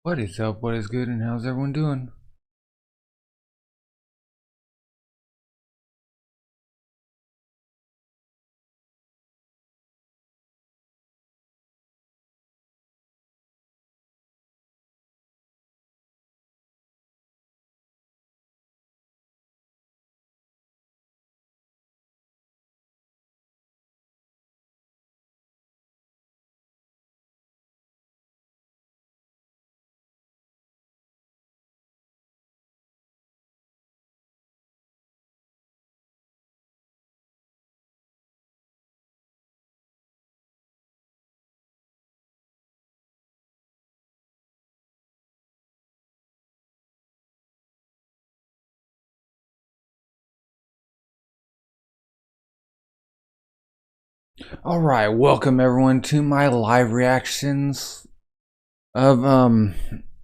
What is up? What is good? And how's everyone doing? Alright, welcome everyone to my live reactions of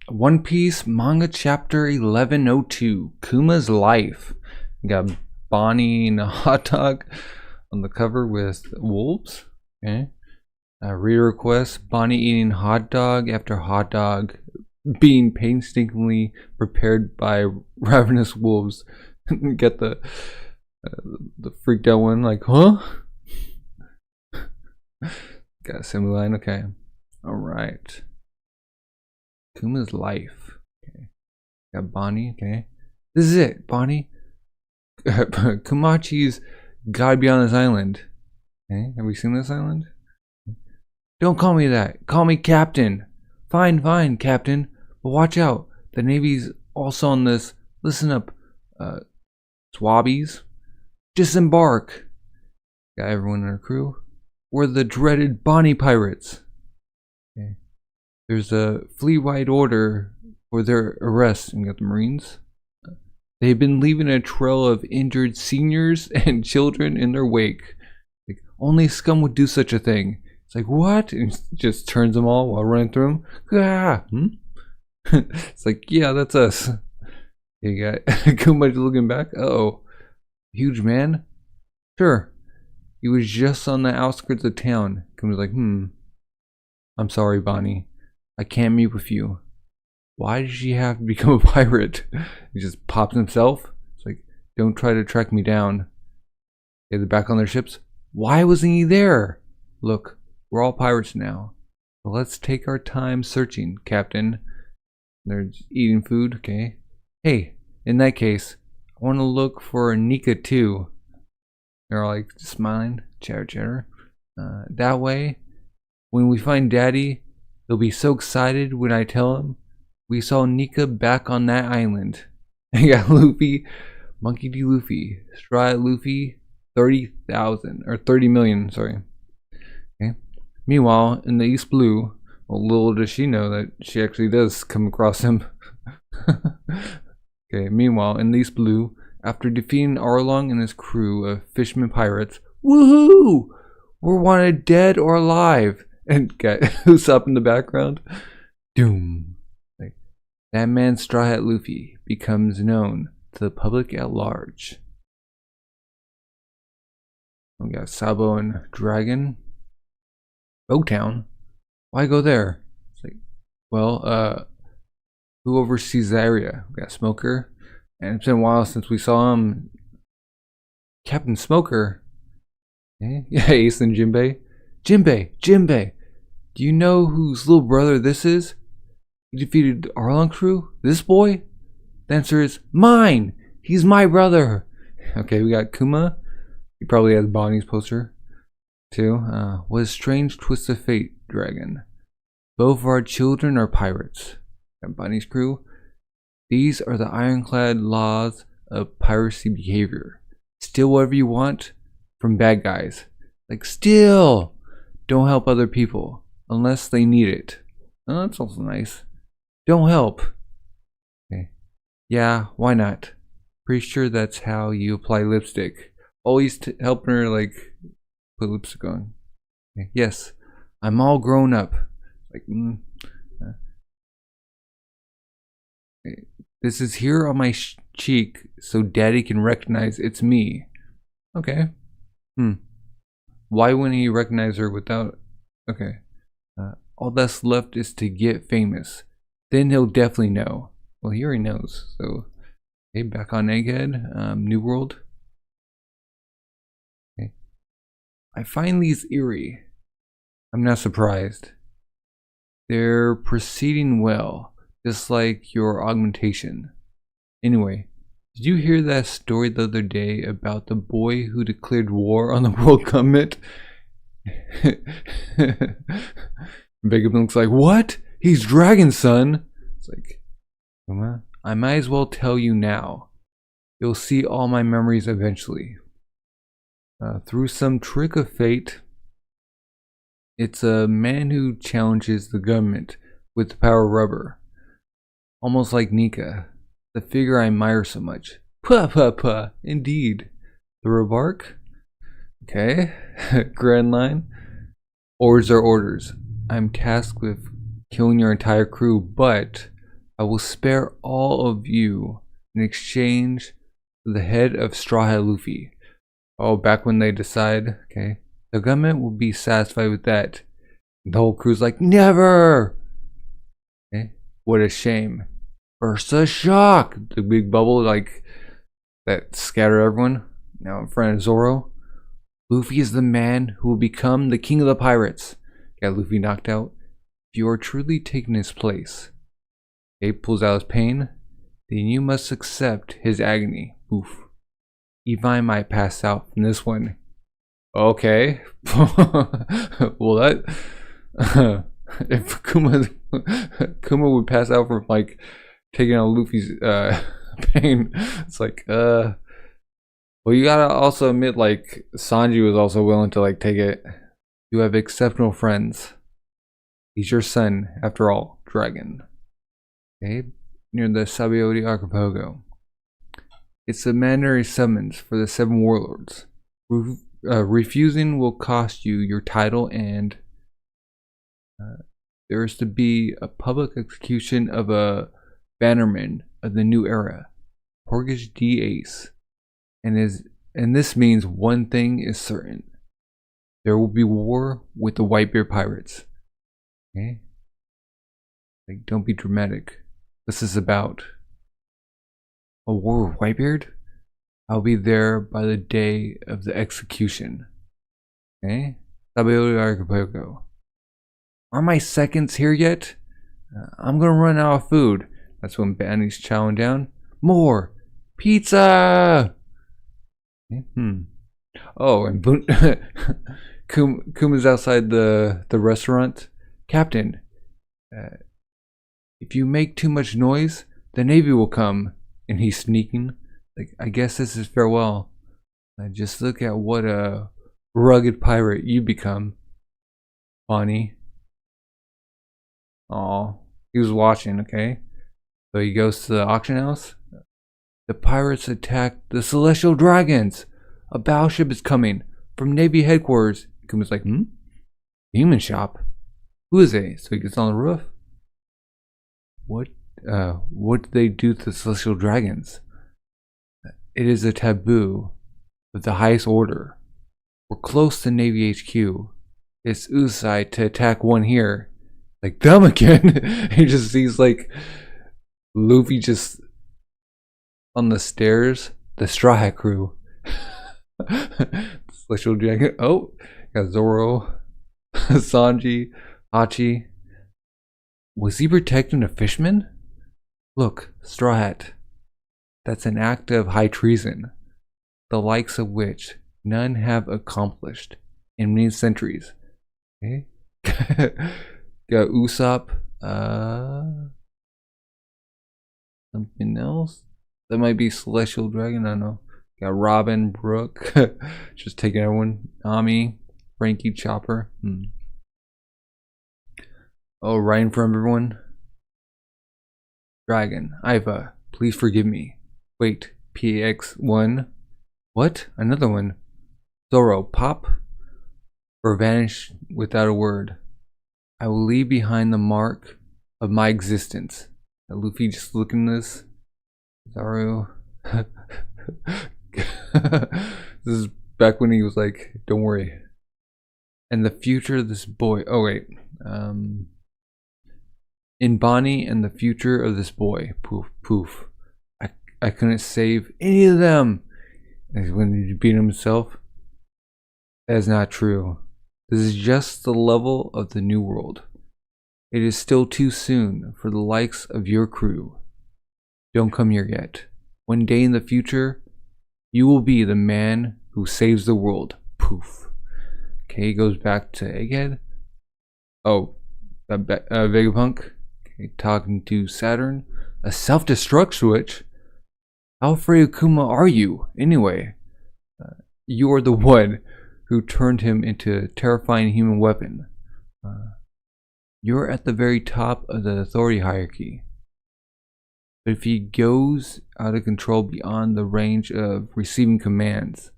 One Piece manga chapter 1102, Kuma's life. We got Bonney and a hot dog on the cover with wolves. Okay. Reader request, Bonney eating hot dog after hot dog being painstakingly prepared by ravenous wolves. Get the freaked out one like, huh? Got a similar line, okay. Alright. Kuma's life. Okay. Got Bonney, okay. This is it, Bonney. Kumachi's gotta be on this island. Okay, have we seen this island? Don't call me that. Call me Captain. Fine, Captain. But watch out. The Navy's also on this. Listen up, swabbies. Disembark. Got everyone in our crew. We're the dreaded Bonney pirates. Okay. There's a fleet-wide order for their arrest. And got the Marines. They've been leaving a trail of injured seniors and children in their wake. Like, only scum would do such a thing. It's like, what? And just turns them all while running through them. Ah! It's like, yeah, that's us. You got Kuma looking back. Uh-oh. Huge man? Sure. He was just on the outskirts of town. Kuma's like, I'm sorry, Bonney. I can't meet with you. Why did she have to become a pirate? He just pops himself. It's like, don't try to track me down. Okay, they're back on their ships. Why wasn't he there? Look, we're all pirates now. So let's take our time searching, Captain. They're eating food, okay. Hey, in that case, I want to look for Nika too. They're like smiling, chatter. That way, when we find Daddy, he'll be so excited when I tell him we saw Nika back on that island. I got Luffy, Monkey D. Luffy, Straw Luffy, 30,000 or 30 million. Sorry. Okay. Meanwhile, in the East Blue, well, little does she know that she actually does come across him. Okay. Meanwhile, in the East Blue. After defeating Arlong and his crew of fishermen pirates, woohoo! We're wanted dead or alive. And got who's up in the background? Doom. Like, that man Straw Hat Luffy becomes known to the public at large. We got Sabo and Dragon. Oaktown? Why go there? It's like, well, who oversees the area? We got Smoker. And it's been a while since we saw him. Captain Smoker. Okay. Yeah, Ace and Jinbei. Jinbei! Do you know whose little brother this is? He defeated Arlong crew? This boy? The answer is mine! He's my brother! Okay, we got Kuma. He probably has Bonnie's poster too. What a strange twist of fate, Dragon. Both of our children are pirates. Got Bonnie's crew. These are the ironclad laws of piracy behavior. Steal whatever you want from bad guys. Like, steal! Don't help other people unless they need it. Oh, that's also nice. Don't help. Okay. Yeah, why not? Pretty sure that's how you apply lipstick. Always helping her, like, put lipstick on. Okay. Yes, I'm all grown up. Like, okay. This is here on my cheek so Daddy can recognize it's me. Okay. Why wouldn't he recognize her without... Okay. All that's left is to get famous. then he'll definitely know. Well, he already knows. So, okay, back on Egghead, New World. Okay. I find these eerie. I'm not surprised. They're proceeding well, just like your augmentation. Anyway, did you hear that story the other day about the boy who declared war on the world government? Vegapunk's like, what? He's Dragon Son. It's like, Kuma, I might as well tell you now. You'll see all my memories eventually. Through some trick of fate, it's a man who challenges the government with the power of rubber. Almost like Nika, the figure I admire so much. Puh puh puh, indeed. The remark? Okay. Grand line. Orders are orders. I'm tasked with killing your entire crew, but I will spare all of you in exchange for the head of Straw Hat Luffy. Oh, back when they decide, okay. The government will be satisfied with that. The whole crew's like, never! Okay. What a shame. Ursa shock! The big bubble, like, that scattered everyone. Now in front of Zoro. Luffy is the man who will become the king of the pirates. Got Luffy knocked out. If you are truly taking his place. Ape pulls out his pain. Then you must accept his agony. Oof. Even I might pass out from this one. Okay. Well, that if Kuma would pass out from like taking out Luffy's pain, it's like well, you gotta also admit like Sanji was also willing to like take it. You have exceptional friends. He's your son after all, Dragon. Okay, near the Sabaody archipelago. It's a mandatory summons for the 7 warlords. Refusing will cost you your title, and there is to be a public execution of a bannerman of the new era, Portage D. Ace. And this means one thing is certain. There will be war with the Whitebeard pirates. Okay? Like, don't be dramatic. This is about a war with Whitebeard? I'll be there by the day of the execution. Okay? Sabaody archipelago. Are my seconds here yet? I'm gonna run out of food. That's when Bonney's chowing down. More! Pizza! Okay. Oh, and Kuma's outside the restaurant. Captain, if you make too much noise, the Navy will come. And he's sneaking. Like, I guess this is farewell. Just look at what a rugged pirate you become, Bonney. Aw, he was watching, okay? So he goes to the auction house. The pirates attack the Celestial Dragons. A battleship is coming from Navy headquarters. Kuma's like, Human shop? Who is it? So he gets on the roof. What do they do to the Celestial Dragons? It is a taboo of the highest order. We're close to Navy HQ. It's Usai to attack one here. Like, them again? He just sees like Luffy just on the stairs. The Straw Hat crew. Celestial Dragon. Oh, got Zoro, Sanji, Hachi. Was he protecting a fisherman? Look, Straw Hat. That's an act of high treason, the likes of which none have accomplished in many centuries. Okay? Got Usopp. Something else? That might be Celestial Dragon, I don't know. Got Robin, Brooke, just taking everyone. Ami, Frankie, Chopper. Oh, right in front of everyone. Dragon, Iva, please forgive me. Wait, PX1. What? Another one. Zoro, pop. Or vanish without a word. I will leave behind the mark of my existence. Luffy just looking at this. Zoro. This is back when he was like, don't worry. And the future of this boy. Oh, wait. In Bonney and the future of this boy. Poof, poof. I couldn't save any of them. And when he beat himself. That is not true. This is just the level of the new world. It is still too soon for the likes of your crew. Don't come here yet. One day in the future, you will be the man who saves the world. Poof. Okay, he goes back to Egghead. Oh, Vegapunk. Okay, talking to Saturn. A self-destruct switch? How afraid of Kuma are you, anyway? You are the one who turned him into a terrifying human weapon. You're at the very top of the authority hierarchy. But if he goes out of control beyond the range of receiving commands,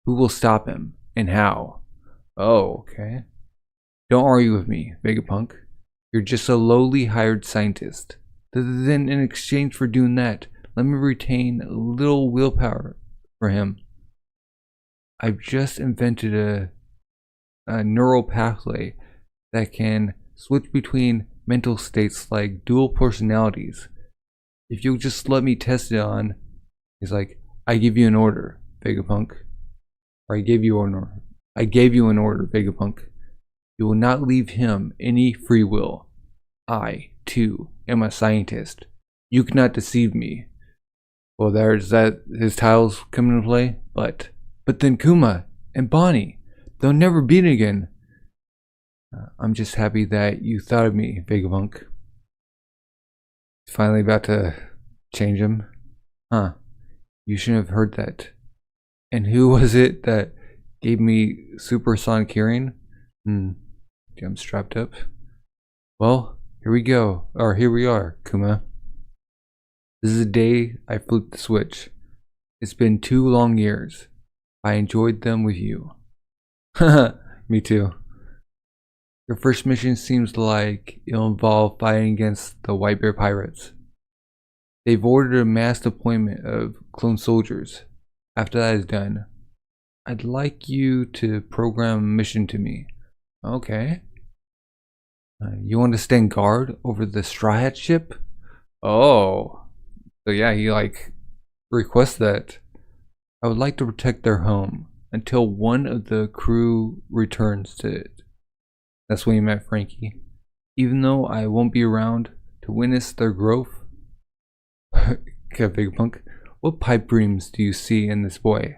who will stop him, and how? Oh, okay. Don't argue with me, Vegapunk. You're just a lowly hired scientist. Then in exchange for doing that, let me retain a little willpower for him. I've just invented a neural pathway that can switch between mental states like dual personalities. If you'll just let me test it on, he's like, I give you an order, Vegapunk. Or I gave you an order. I gave you an order, Vegapunk. You will not leave him any free will. I, too, am a scientist. You cannot deceive me. Well, there's that, his titles come into play, but then Kuma and Bonney, they'll never beat again. I'm just happy that you thought of me, Vegapunk. Finally about to change him. Huh. You shouldn't have heard that. And who was it that gave me supersonic hearing? Okay, I'm strapped up. Well, here we go. Or here we are, Kuma. This is the day I flipped the switch. It's been 2 long years. I enjoyed them with you. Haha, me too. Your first mission seems like it'll involve fighting against the White Bear Pirates. They've ordered a mass deployment of clone soldiers. After that is done, I'd like you to program a mission to me. Okay. You want to stand guard over the Straw Hat ship? Oh. So yeah, he like requests that. I would like to protect their home until one of the crew returns to it. That's when he met Frankie. Even though I won't be around to witness their growth. Okay, Vegapunk. What pipe dreams do you see in this boy?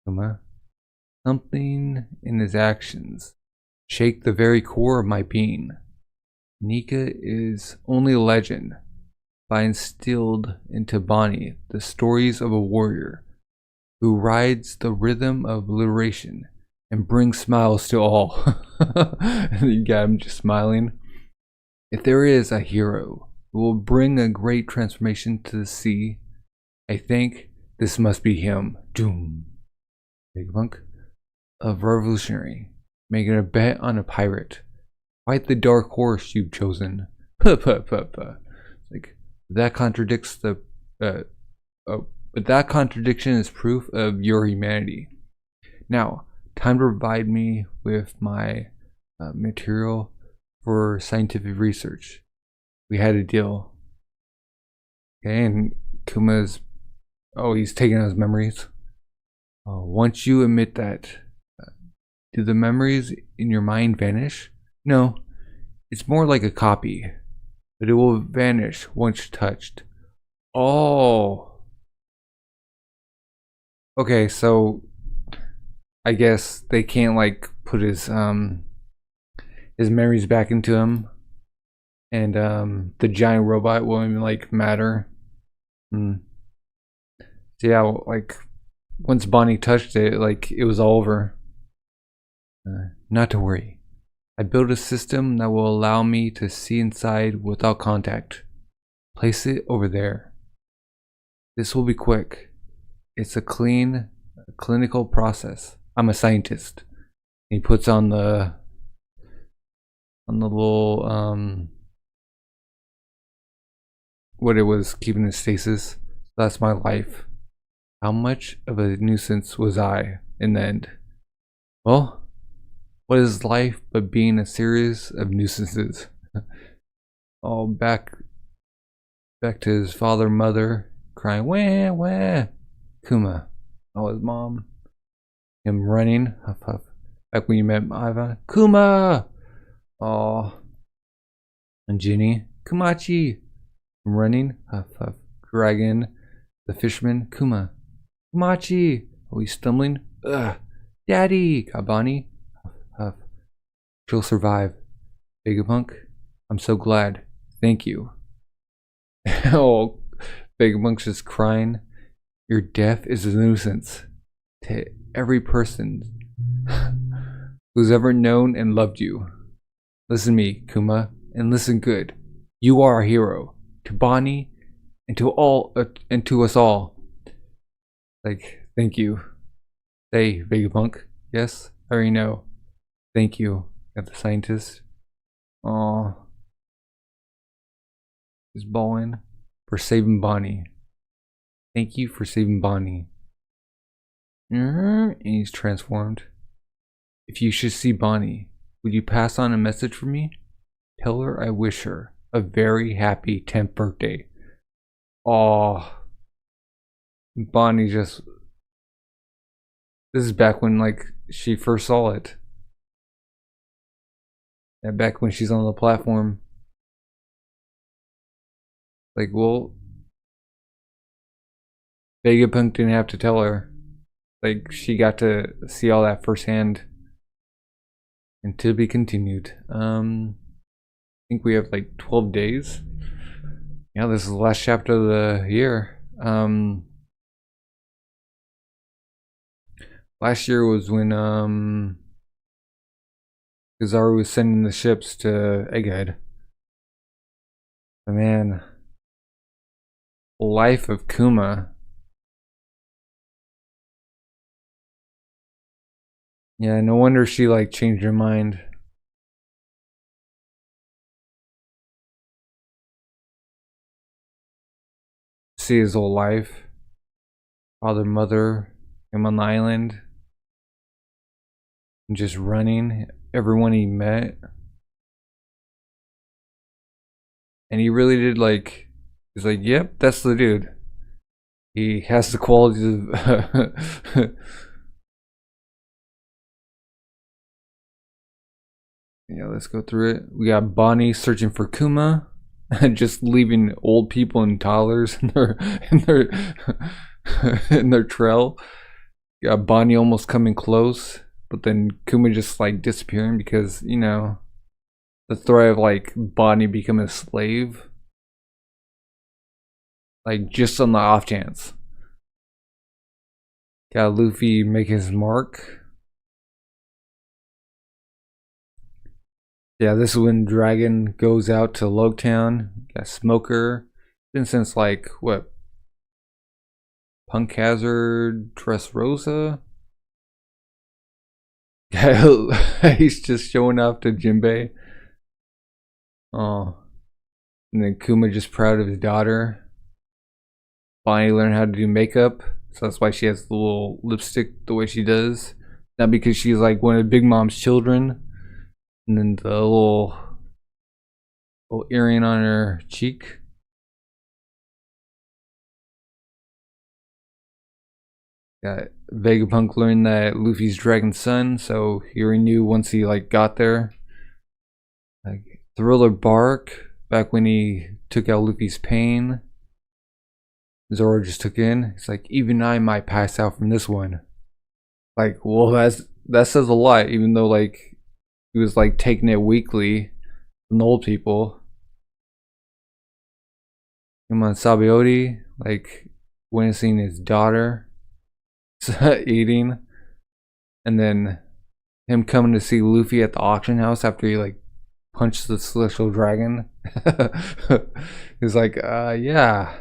Kuma. Something in his actions shake the very core of my being. Nika is only a legend, but I instilled into Bonney the stories of a warrior who rides the rhythm of liberation and brings smiles to all. And you got him just smiling. If there is a hero who will bring a great transformation to the sea, I think this must be him. Doom. Vegapunk. A revolutionary. Making a bet on a pirate. Fight the dark horse you've chosen. Puh, puh, puh, puh. Like, that contradicts the... but that contradiction is proof of your humanity. Now, time to provide me with my material for scientific research. We had a deal. Okay, and Kuma's... Oh, he's taking out his memories. Once you admit that, do the memories in your mind vanish? No, it's more like a copy, but it will vanish once touched. Oh. Okay, so I guess they can't like put his memories back into him, and the giant robot won't even like matter. So yeah, like once Bonney touched it, like it was all over. Not to worry. I built a system that will allow me to see inside without contact. Place it over there. This will be quick. It's a clean, clinical process. I'm a scientist. He puts on the little what it was keeping in stasis. That's my life. How much of a nuisance was I in the end? Well, what is life but being a series of nuisances? all back to his father, mother, crying, wah, wah. Kuma, oh, his mom. Him running, huff, huff. Back when you met Iva, Kuma! Oh. And Ginny, Kumachi! Running, huff, huff. Dragon, the fisherman, Kuma. Kumachi! Oh, he's stumbling. Ugh. Daddy! Kabani, huff, huff. She'll survive. Vegapunk, I'm so glad. Thank you. Oh, Vegapunk's just crying. Your death is a nuisance to every person who's ever known and loved you. Listen to me, Kuma, and listen good. You are a hero to Bonney and to us all. Like, thank you. Hey, Vegapunk. Yes, I already know. Thank you. Got the scientist. Aw. He's bawling for saving Bonney. Thank you for saving Bonney. And he's transformed. If you should see Bonney, would you pass on a message for me? Tell her I wish her a very happy 10th birthday. Aw. Bonney just... This is back when, like, she first saw it. Yeah, back when she's on the platform. Like, well... Vegapunk didn't have to tell her. Like, she got to see all that firsthand. And to be continued. I think we have like 12 days. Yeah, this is the last chapter of the year. Last year was when Kizaru was sending the ships to Egghead. But man, life of Kuma. Yeah, no wonder she like changed her mind. See his whole life. Father, mother, him on the island. And just running everyone he met. And he really did like, he's like, yep, that's the dude. He has the qualities of yeah, let's go through it. We got Bonney searching for Kuma, just leaving old people and toddlers in their in their trail. Got Bonney almost coming close, but then Kuma just like disappearing because, you know, the threat of like Bonney becoming a slave. Like just on the off chance. Got Luffy make his mark. Yeah, this is when Dragon goes out to Logtown. Got Smoker. Been since like what? Punk Hazard, Dressrosa. He's just showing off to Jinbei. Oh, and then Kuma just proud of his daughter. Bonnie learned how to do makeup, so that's why she has the little lipstick the way she does. Not because she's like one of Big Mom's children. And then the little earring on her cheek. Got Vegapunk learned that Luffy's Dragon's son, so he already knew once he like got there. Like Thriller Bark, back when he took out Luffy's pain. Zoro just took in. He's like, even I might pass out from this one. Like, well, that says a lot, even though like he was like taking it weekly from the old people. Him on Sabaody, like witnessing his daughter eating, and then him coming to see Luffy at the auction house after he like punched the celestial dragon. He's like, yeah.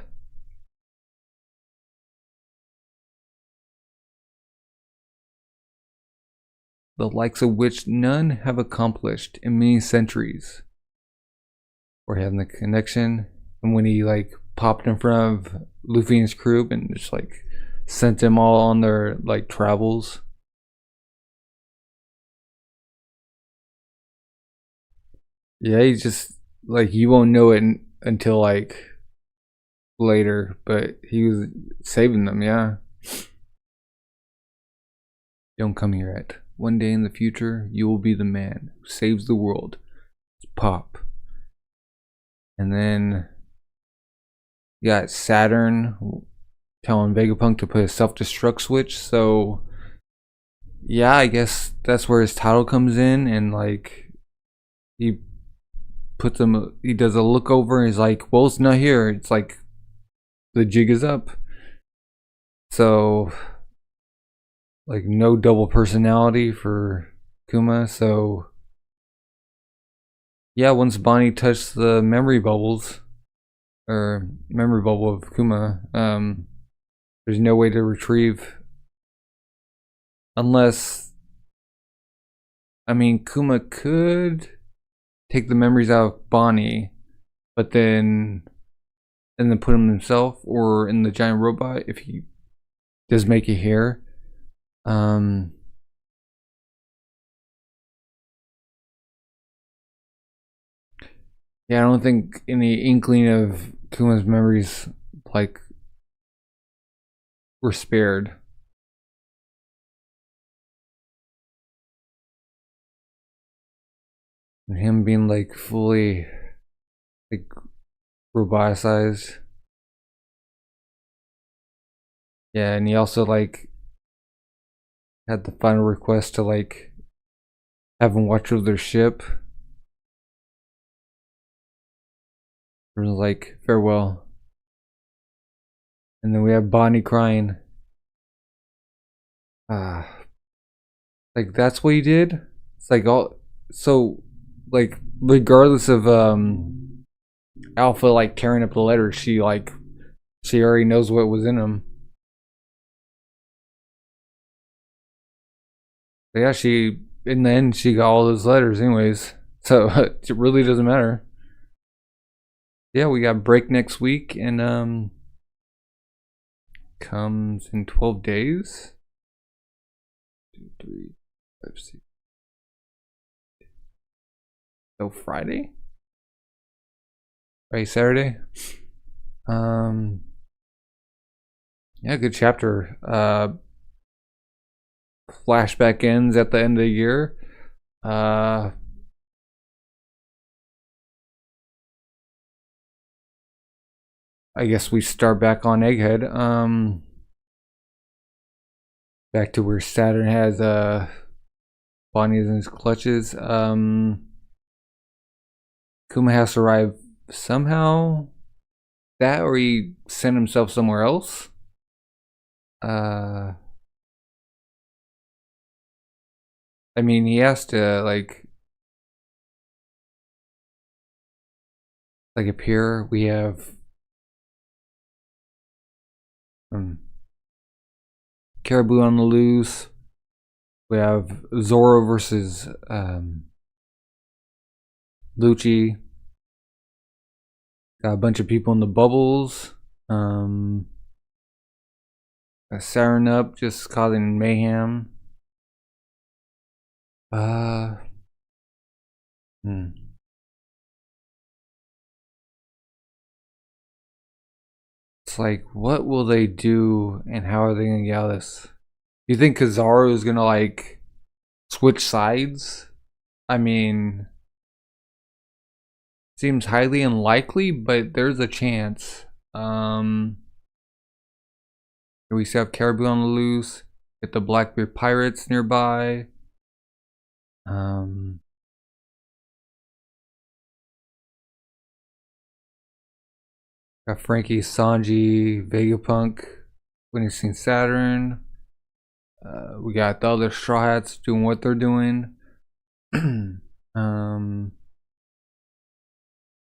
The likes of which none have accomplished in many centuries. Or having the connection, and when he like popped in front of Luffy and his crew and just like sent them all on their like travels. Yeah, like you won't know it until like later, but he was saving them, yeah. Don't come here yet. One day in the future, you will be the man who saves the world. It's Pop. And then you got Saturn telling Vegapunk to put a self-destruct switch, so yeah, I guess that's where his title comes in, and like he puts him, he does a look over and he's like, well, it's not here. It's like the jig is up. So like no double personality for Kuma. So yeah, once Bonney touched the memory bubbles, or memory bubble of Kuma, there's no way to retrieve, unless, I mean, Kuma could take the memories out of Bonney, but then put them himself or in the giant robot if he does make it here. Yeah, I don't think any inkling of Kuma's memories like were spared. And him being like fully like roboticized. Yeah, and he also like had the final request to like have him watch over their ship. It was like farewell. And then we have Bonney crying. Like that's what he did? It's like all, so like regardless of Alpha like tearing up the letter, she already knows what was in them. But yeah, she in the end she got all those letters anyways, so it really doesn't matter. Yeah, we got break next week, and comes in 12 days. 2, 3, 5, 6. So Friday? Right, Saturday? Yeah, good chapter. Flashback ends at the end of the year. I guess we start back on Egghead. Back to where Saturn has Bonney in his clutches. Kuma has to arrive somehow. That, or he sent himself somewhere else. I mean, he has to like appear. We have Caribou on the loose. We have Zoro versus Lucci. Got a bunch of people in the bubbles. Got Saturn up, just causing mayhem. It's like, what will they do and how are they gonna get out of this? You think Kizaru is gonna like switch sides? I mean, seems highly unlikely, but there's a chance. We still have Caribou on the loose. Get the Blackbeard pirates nearby. Got Frankie, Sanji, Vegapunk, witnessing Saturn. We got the other Straw Hats doing what they're doing.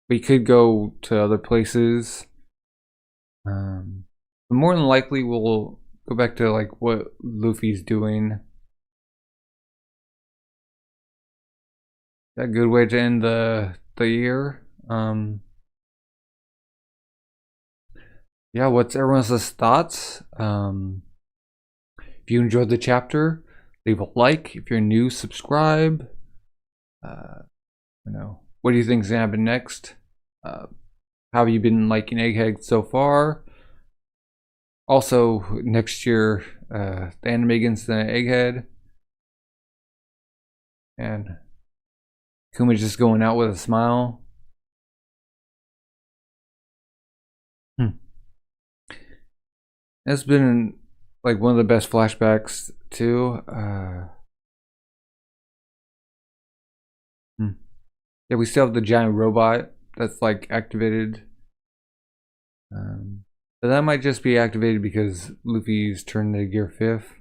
We could go to other places. But more than likely we'll go back to like what Luffy's doing. A good way to end the year. Yeah, what's everyone's thoughts? If you enjoyed the chapter, leave a like. If you're new, subscribe. You know, what do you think's gonna happen next? How have you been liking Egghead so far? Also, next year, the anime against the Egghead. And Kuma just going out with a smile. That's been like one of the best flashbacks too. Yeah, we still have the giant robot that's like activated. But that might just be activated because Luffy's turned to Gear 5th.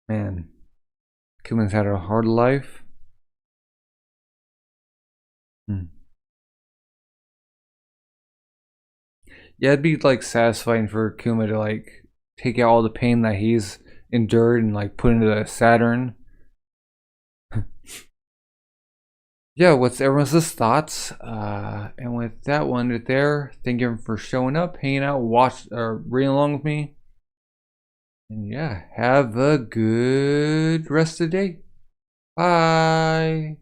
Man, Kuma's had a hard life. Yeah, it'd be like satisfying for Kuma to like take out all the pain that he's endured and like put into the Saturn. Yeah, what's everyone's thoughts? And with that one right there, thank you for showing up, hanging out, reading along with me. And yeah, have a good rest of the day. Bye.